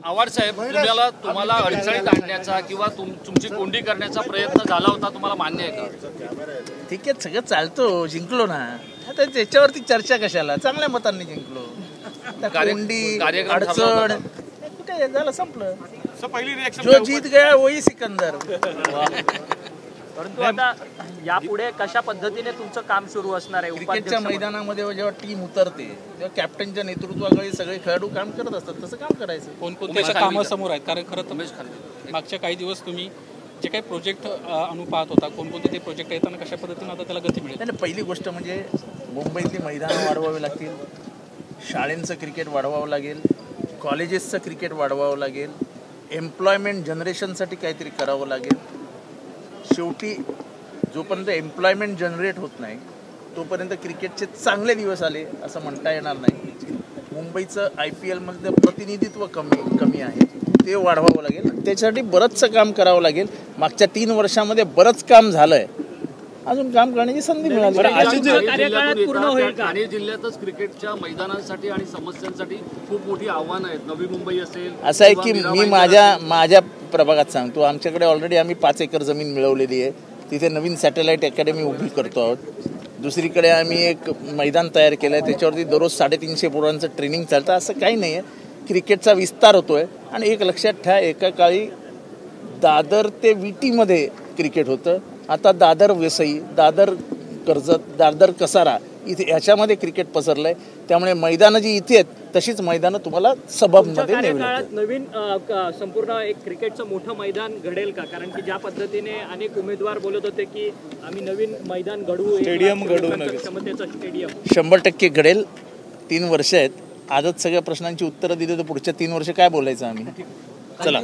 आव्हाड साहेब, तुम्हाला अडचणीत आणण्याचा किंवा तुमची कोंडी करण्याचा प्रयत्न झाला होता, तुम्हाला मान्य आहे का? ठीक आहे, सगळं चालतो, जिंकलो ना, आता त्याच्यावरती चर्चा कशाला, चांगल्या मतांनी जिंकलो. कोंडी अडचण कुठे झालं, संपलं. जो जीत गया वही सिकंदर. परंतु आता यापुढे कशा पद्धतीने तुमचं काम सुरू असणार आहे? क्रिकेटच्या मैदानामध्ये जेव्हा टीम उतरते तेव्हा कॅप्टनच्या नेतृत्वाखाली सगळे खेळाडू काम करत असतात, तसं काम करायचं. कोणकोणते कामं समोर आहेत? कारण खरं तर मागच्या काही दिवस तुम्ही जे काही प्रोजेक्ट आणू पाहत होता, कोणकोणते ते प्रोजेक्ट येताना कशा पद्धतीने आता त्याला गती मिळेल? नाही, पहिली गोष्ट म्हणजे मुंबईतली मैदानं वाढवावी लागतील, शाळेंचं क्रिकेट वाढवावं लागेल, कॉलेजेसचं क्रिकेट वाढवावं लागेल, एम्प्लॉयमेंट जनरेशनसाठी काहीतरी करावं लागेल. शेवटी जोपर्यंत एम्प्लॉयमेंट जनरेट होत नाही तोपर्यंत क्रिकेटचे चांगले दिवस आले असं म्हणता येणार नाही. मुंबईचं IPL मध्ये प्रतिनिधित्व कमी आहे, ते वाढवावं लागेल. त्याच्यासाठी बरंचसं काम करावं लागेल. मागच्या 3 वर्षामध्ये बरंच काम झालंय, अजून काम करण्याची संधी मिळाली. ठाणे जिल्ह्यातच क्रिकेटच्या मैदानांसाठी आणि समस्यांसाठी खूप मोठी आव्हानं आहेत. नवी मुंबई असेल, असं आहे की मी माझ्या प्रभागात सांगतो, आमच्याकडे ऑलरेडी आम्ही 5 एकर जमीन मिळवलेली आहे. तिथे नवीन सॅटेलाईट अकॅडमी उभी करतो आहोत. दुसरीकडे आम्ही एक मैदान तयार केलं आहे, त्याच्यावरती दररोज 350 पोरांचं ट्रेनिंग चालतं. असं काही नाही आहे, क्रिकेटचा विस्तार होतोय. आणि एक लक्षात ठेवा, एका काळी दादर ते विटीमध्ये क्रिकेट होतं, आता दादर वसई, दादर कर्जत, दादर कसारा इथे ह्याच्यामध्ये क्रिकेट पसरलंय. त्यामुळे मैदानं जी इथे आहेत तशीच मैदानं तुम्हाला सबबमध्ये नवीन संपूर्ण एक क्रिकेटचं मोठं मैदान घडेल का? कारण की ज्या पद्धतीने अनेक उमेदवार बोलत होते की आम्ही नवीन मैदान घडवू, स्टेडियम क्षमतेचं स्टेडियम 100% घडेल. 3 वर्ष आहेत, आजच सगळ्या प्रश्नांची उत्तरं दिली तर पुढच्या 3 वर्ष काय बोलायचं आम्ही. चला.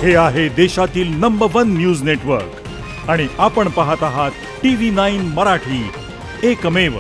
हे आहे देशातील नंबर 1 न्यूज नेटवर्क आणि आपण पाहत आहात TV9 मराठी, एकमेव.